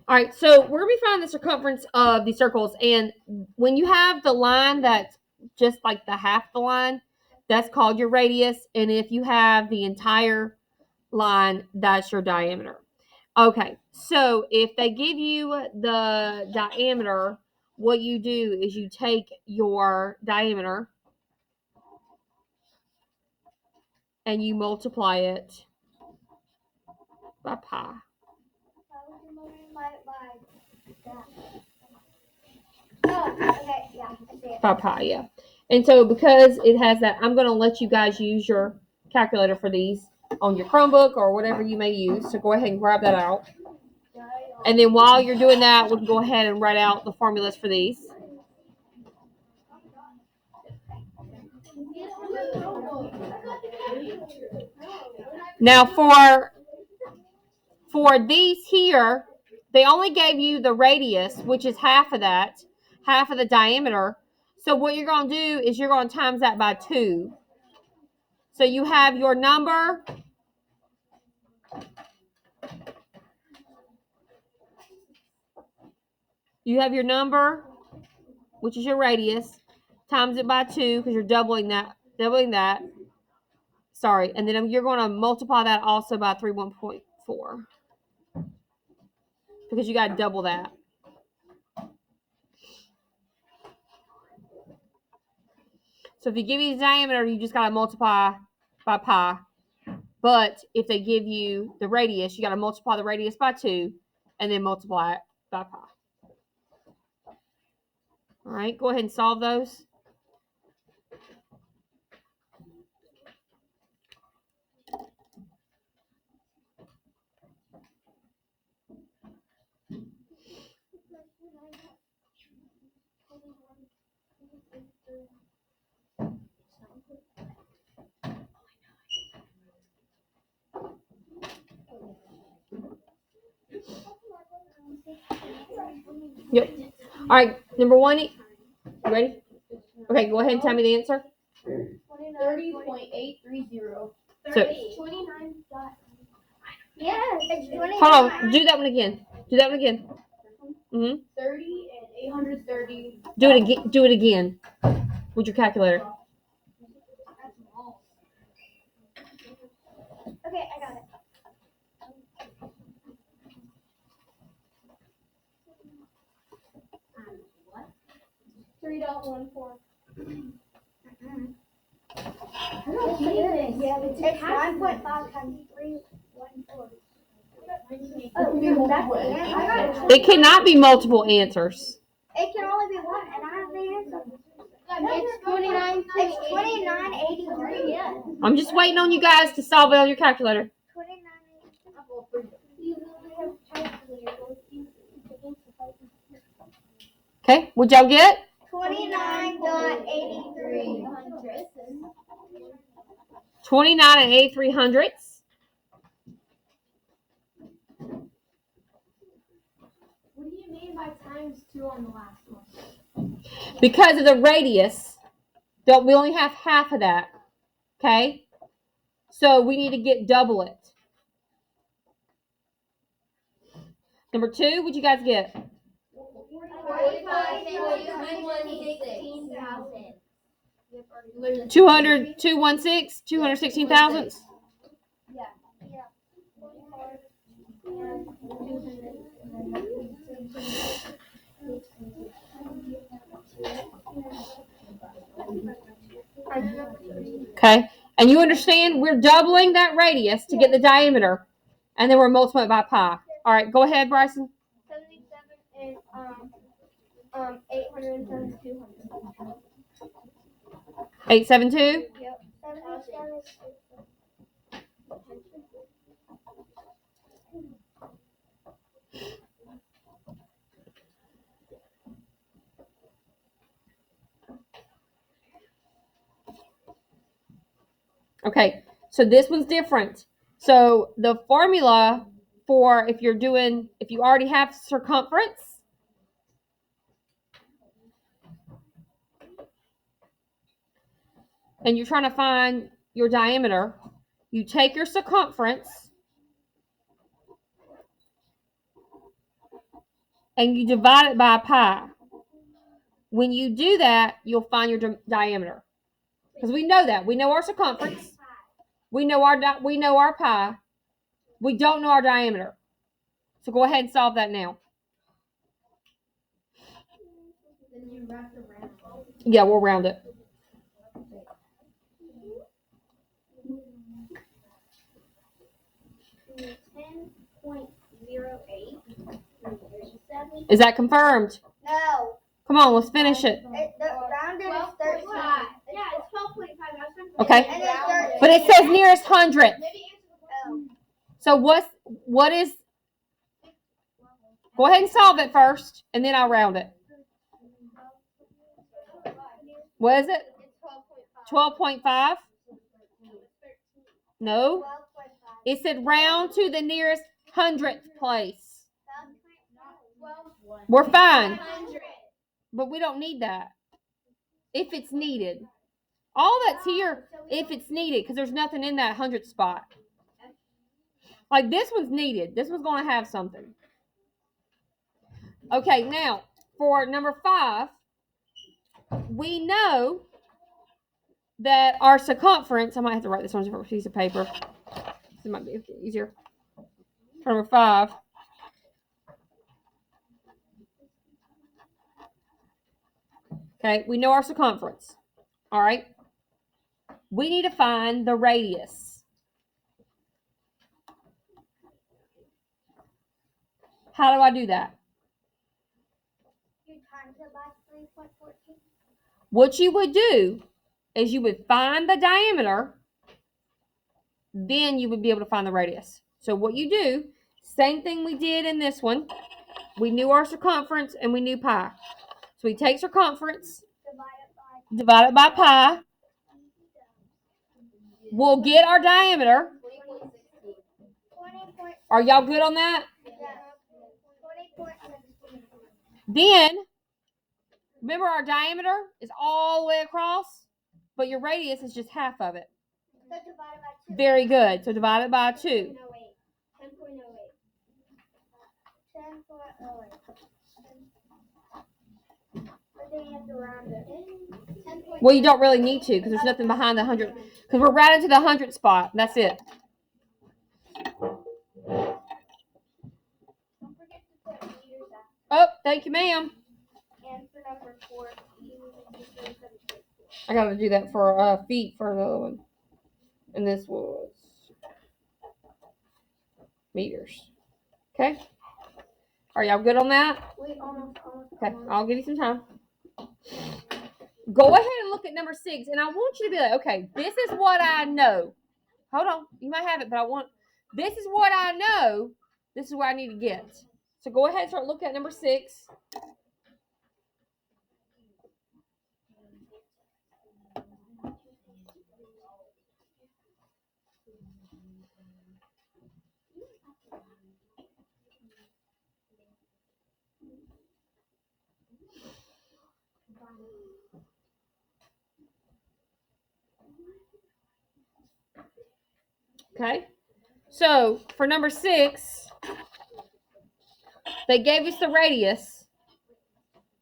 All right, so we're going to be finding the circumference of the circles. And when you have the line that's just like the half the line, that's called your radius. And if you have the entire line, that's your diameter. Okay, so if they give you the diameter, what you do is you take your diameter and you multiply it by pi. Okay, yeah, I see it. By pi, yeah. And so because it has that, I'm going to let you guys use your calculator for these on your Chromebook or whatever you may use. So go ahead and grab that out. And then while you're doing that, we can go ahead and write out the formulas for these. Now for these here, they only gave you the radius, which is half of that, half of the diameter. So what you're going to do is you're going to times that by 2. So you have your number. You have your number, which is your radius, times it by 2 because you're doubling that. Sorry, and then you're going to multiply that also by 1.4 because you got to double that. So if you give you the diameter, you just got to multiply by pi. But if they give you the radius, you got to multiply the radius by 2 and then multiply it by pi. All right, go ahead and solve those. Yep. All right, number 1. You ready? Okay, go ahead and tell me the answer. 30.830. So, 29. Yes, it's 29. hold on. Do that one again. Mm-hmm. 30 and 830. Do it again with your calculator. Okay, I got it. 3.14. It's 9.5 times 3.14. It cannot be multiple answers. It can only be one, and I have the answer. It's 29. It's 29.83. Yeah. I'm just waiting on you guys to solve it on your calculator. 29. Okay, what'd y'all get? 29.83. 29 and 8300. What do you mean by times 2 on the last one? Because of the radius, we only have half of that. Okay? So we need to get double it. Number 2, what'd you guys get? 216 thousandths? Yeah. Okay. And you understand we're doubling that radius to get the diameter. And then we're multiplying it by pi. All right, go ahead, Bryson. 77 and 800 times 200. 872? Yep. 77. Okay, so this one's different. So the formula for if you already have circumference, and you're trying to find your diameter, you take your circumference and you divide it by pi. When you do that, you'll find your diameter. Because we know that. We know our circumference. We know our pi. We don't know our diameter. So go ahead and solve that now. Yeah, we'll round it. Is that confirmed? No. Come on, let's finish it. The rounded is 13. Yeah, it's 12.5. Okay. But it says nearest hundredth. So what is? Go ahead and solve it first, and then I'll round it. What is it? 12.5. No. It said round to the nearest hundredth place. We're fine. But we don't need that. If it's needed. All that's here if it's needed, because there's nothing in that hundredth spot. Like this one's needed. This one's going to have something. Okay, now for number 5, we know that our circumference, I might have to write this on a different piece of paper. This might be easier. For number 5. Okay, we know our circumference. All right. We need to find the radius. How do I do that? You times it by 3.14. What you would do is you would find the diameter, then you would be able to find the radius. So what you do, same thing we did in this one. We knew our circumference and we knew pi. So we take circumference, divide it by pi. We'll get our diameter. Are y'all good on that? Then, remember our diameter is all the way across, but your radius is just half of it. Very good. So divide it by 2. 10.08. Well, you don't really need to because there's nothing behind the 100. Because we're right into the 100 spot. That's it. Oh, thank you, ma'am. And for number 4, I got to do that for feet for another one. And this was meters. Okay? Are y'all good on that? Okay, I'll give you some time. Go ahead and look at number 6, and I want you to be like, okay, this is what I know. Hold on. You might have it, but this is what I know. This is what I need to get. So go ahead and start looking at number 6. Okay? So for number 6, they gave us the radius,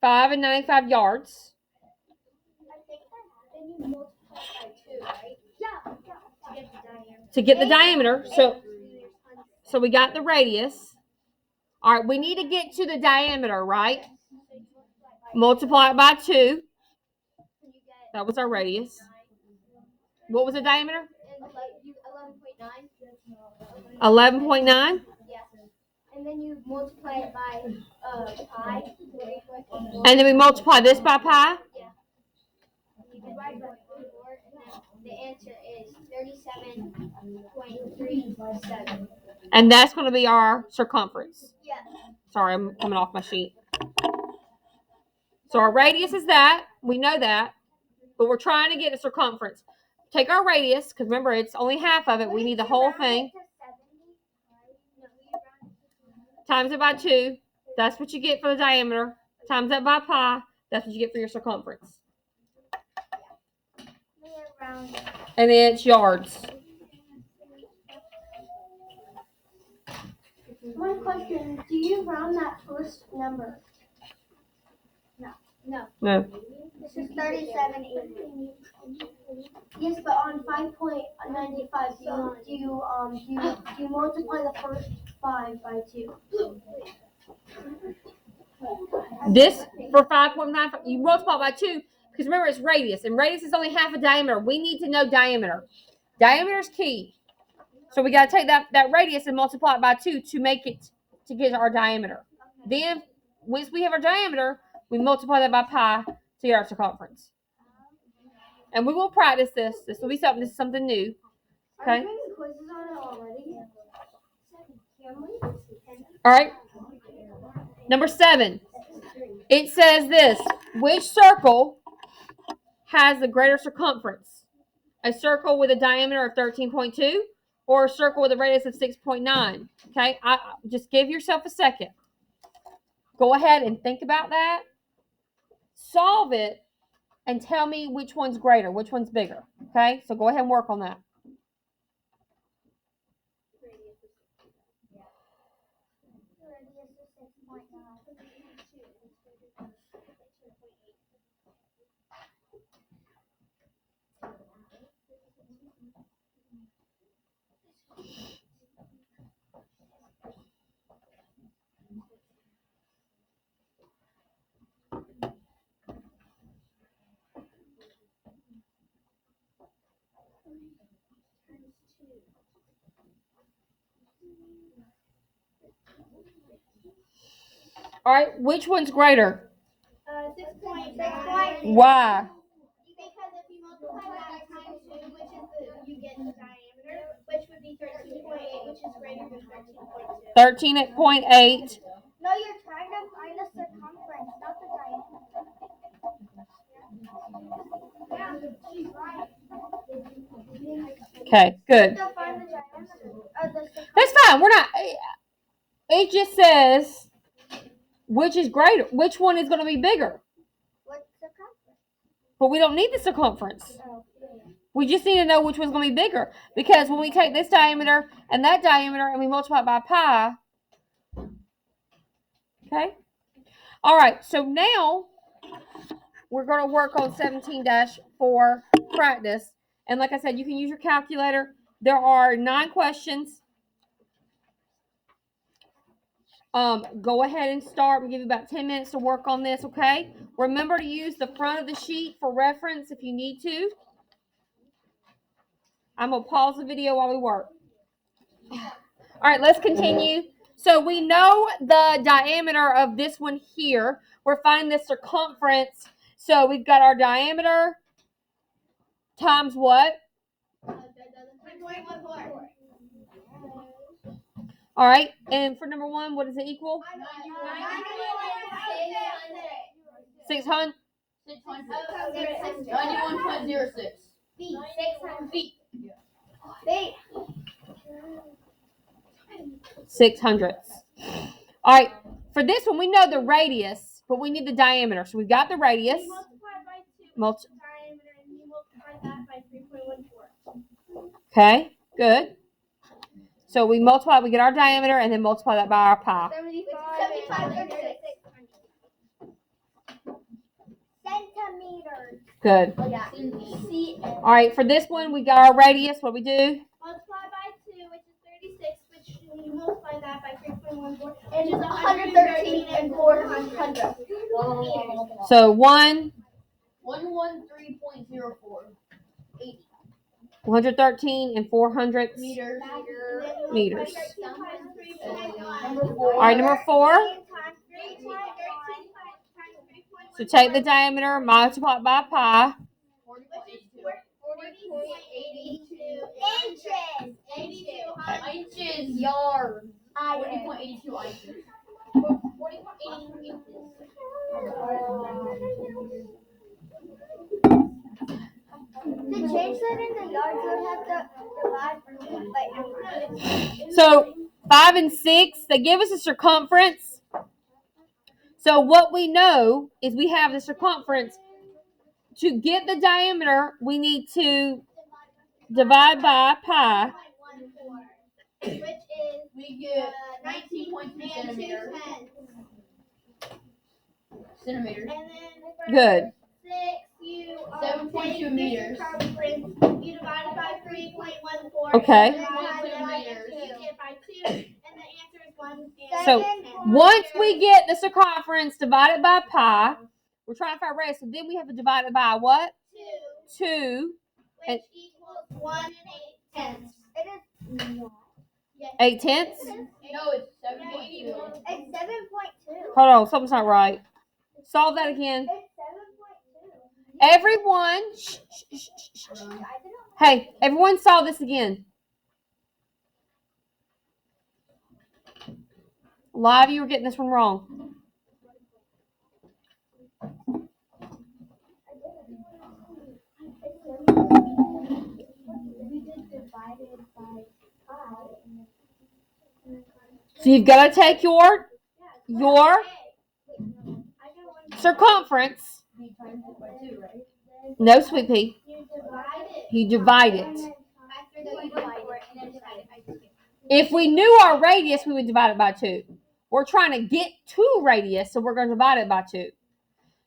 5 and 95 yards. To get the diameter. So we got the radius. All right, we need to get to the diameter, right? Multiply it by 2. That was our radius. What was the diameter? 11.9. And then you multiply it by pi. And then we multiply this by pi. Yeah. You divide by 4, and then the answer is 37.37. And that's going to be our circumference. Yeah. Sorry, I'm coming off my sheet. So our radius is that. We know that. But we're trying to get a circumference. Take our radius, because remember, it's only half of it. We need the whole thing. Times it by 2. That's what you get for the diameter. Times that by pi. That's what you get for your circumference. And then it's yards. One question, do you round that first number? No. This is 3780. Yes, but on 5.95, do you multiply the first 5 by 2? This for 5.95, you multiply by 2 because remember it's radius, and radius is only half a diameter. We need to know diameter. Diameter is key. So we got to take that radius and multiply it by 2 to get our diameter. Then once we have our diameter, we multiply that by pi to get our circumference. And we will practice this. This will be something. This is something new. Okay. Are you doing quizzes on it already? All right. Number 7. It says this: which circle has the greater circumference? A circle with a diameter of 13.2 or a circle with a radius of 6.9? Okay. Just give yourself a second. Go ahead and think about that. Solve it and tell me which one's greater, which one's bigger. Okay. So go ahead and work on that. All right, which one's greater? 6.9. Why? Because if you multiply that times 2, which is you get the diameter, which would be 13.8, which is greater than 13.2. 13.8. No, you're trying to find the circumference, not the diameter. Yeah, she's right. Okay, good. To find the diameter. That's fine. We're not. It just says which is greater. Which one is going to be bigger? What's circumference? But we don't need the circumference. We just need to know which one's going to be bigger. Because when we take this diameter and that diameter and we multiply it by pi. Okay. All right. So now we're going to work on 17-4 practice. And like I said, you can use your calculator. There are 9 questions. Go ahead and start. We'll give you about 10 minutes to work on this, okay? Remember to use the front of the sheet for reference if you need to. I'm going to pause the video while we work. All right, let's continue. So we know the diameter of this one here. We're finding the circumference. So we've got our diameter times what? 3.14. All right, and for number 1, what does it equal? 600. 91.06 feet. 600. All right, for this one, we know the radius, but we need the diameter. So we've got the radius. You multiply by 2 diameter, and you multiply that by 3.14. Okay, good. So we multiply, we get our diameter, and then multiply that by our pi. 75 centimeters. Good. Oh, yeah. All right, for this one, we got our radius. What do we do? Multiply by 2, which is 36, which you multiply that by 3.14, and it's 113 and 400. So 1. 113.04 113 and 400 meters. meters. Number 4. All right, number 4. So take the diameter, multiply it by pi. 40.82 inches. 82 yards. 40.82 inches. 40.82 inches. To change that into yards, you would have to divide by So 5 and 6, they give us a circumference. So what we know is we have the circumference. To get the diameter, we need to divide by pi. which is we get 19.2 centimeters. Centimeters. And then Good. 6, you 7.2 meters. Circumference, you divide it by 3.14. Okay. And then divide 2 it by meters. 2. You get by 2, and the answer is 1. So once we get the circumference divided by pi, we're trying to find radius. So then we have to divide it by what? 2, 2. which equals 1 and 8 tenths. It is not. 8 tenths? No, it's 7.2. It's 7.2. Hold on, something's not right. Solve that again. It's 7.2. Everyone, shh, shh, shh, shh, shh. Hey, everyone solve this again. A lot of you are getting this one wrong. So you've got to take your circumference. We times it by 2, right? No, sweet pea. You divide it. If we knew our radius, we would divide it by 2. We're trying to get to radius, so we're going to divide it by 2.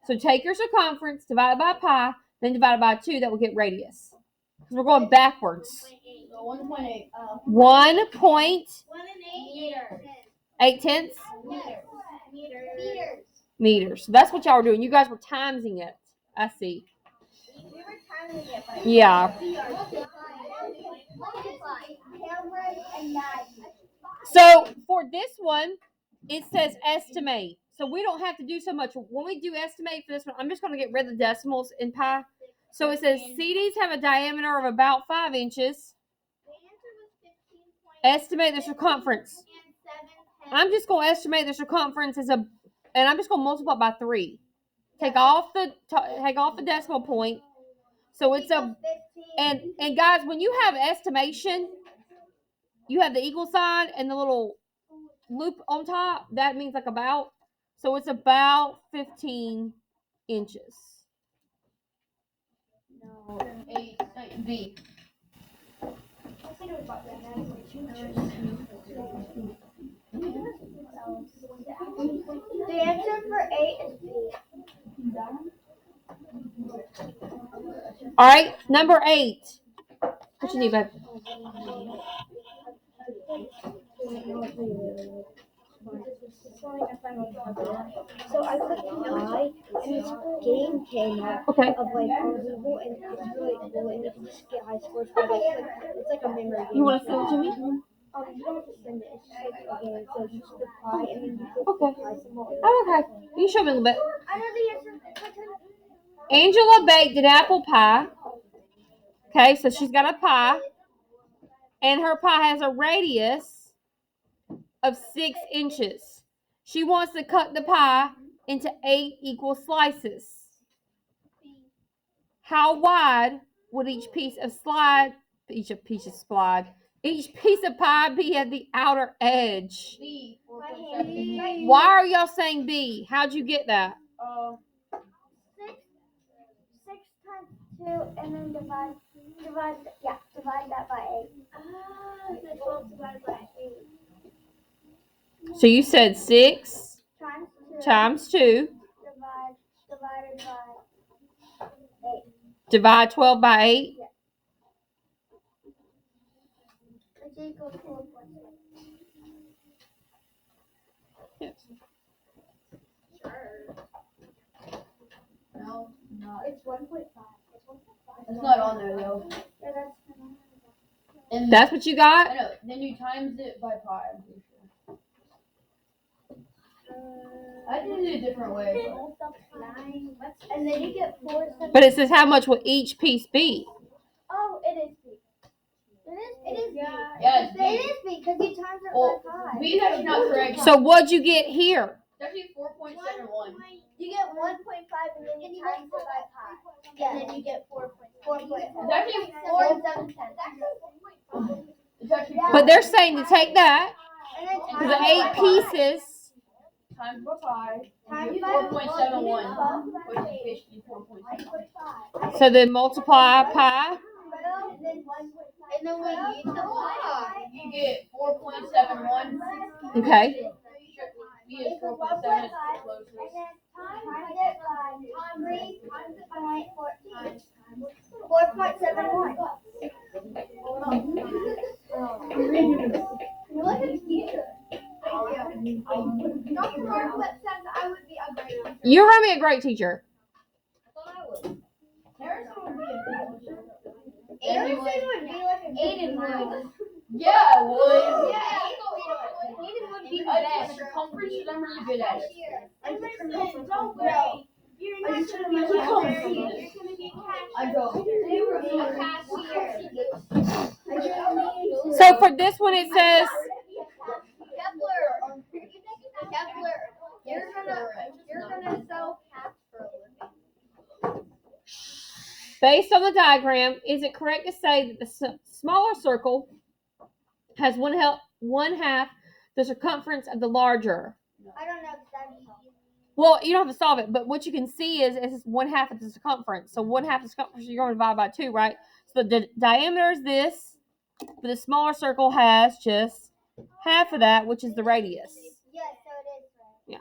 So take your circumference, divide it by pi, then divide it by 2. That will get radius. Because we're going backwards. So 1.8. 1.8 tenths Meters. meters. So that's what y'all were doing. You guys were timesing it. I see. We were timing it by Yeah. So for this one, it says estimate. So we don't have to do so much. When we do estimate for this one, I'm just going to get rid of the decimals in pi. So it says CDs have a diameter of about 5 inches. Estimate the circumference. I'm just going to estimate the circumference and I'm just going to multiply by 3. Take off the decimal point. So it's and guys, when you have estimation, you have the equal sign and the little loop on top. That means like about. So it's about 15 inches. No. 8. B. The answer for 8 is B. All right, number 8. What you need, babe? So I clicked hi, and this game came up Okay. of like on Google, and it's really cool, and you can just get high scores by it's like a memory game. You want to send it to me? You don't have to send it. It's just like a game. So you just click hi, and then you click Okay. the hi symbol. Oh, okay. You show me a little bit. I know the answer. Angela baked an apple pie. Okay, so she's got a pie. And her pie has a radius of 6 inches. She wants to cut the pie into 8 equal slices. How wide would each piece of pie be at the outer edge? B. 4.7. Why are y'all saying B? How'd you get that? 6 times 2, and then divide that by 8. So 12 divided by 8. So you said 6 Times 2. times 2. Divided by 8. Divide 12 by 8. It's equal to 4.6. Yes. Sure. No, not. It's 1.5. It's not on there though. Yeah, And That's what you got? I know. Then you times it by pi. I'm pretty sure. I did it a different way. And then you get 4. But it says how much will each piece be? Oh, it is B. It is B. Yeah, it's It is B because you times it Well, by pi. B is actually not correct. So what'd you get here? It's actually 4.71. You get 1.5 and then you times it by pi. Yeah. And then you get 4.7. It's actually 4.7. It's actually But they're saying to take that, And then because the 8 pieces. times by pi. Times You by get 4.71, which is basically 4.7. So then multiply pi. And then we use the block. You get 4.71. Okay. B is 4.7. It's the closest. And then times it by 3 times it by 14. 4.71. Look at you. Dr. Marquette says I would be a great teacher. You're gonna be a great teacher. Harrison would be a good teacher. Harrison would be like a Aiden would. Yeah, it would. Yeah, Aiden would be the I best. did circumference and I'm really good at it. Emerson, don't worry. You're not going to be a librarian. You're going to be I go. a cashier. So for this one, it says Kepler, you're gonna sell hats for a living. based on the diagram, is it correct to say that the smaller circle has one half the circumference of the larger? I don't know exactly. Well, you don't have to solve it, but what you can see is it's one half of the circumference. So one half of the circumference, you're going to divide by 2, right? So the diameter is this, but the smaller circle has just half of that, which is the radius. Yes, so it is right.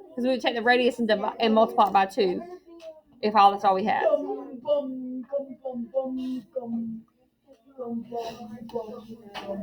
Because we would take the radius and multiply it by 2 if that's all we had.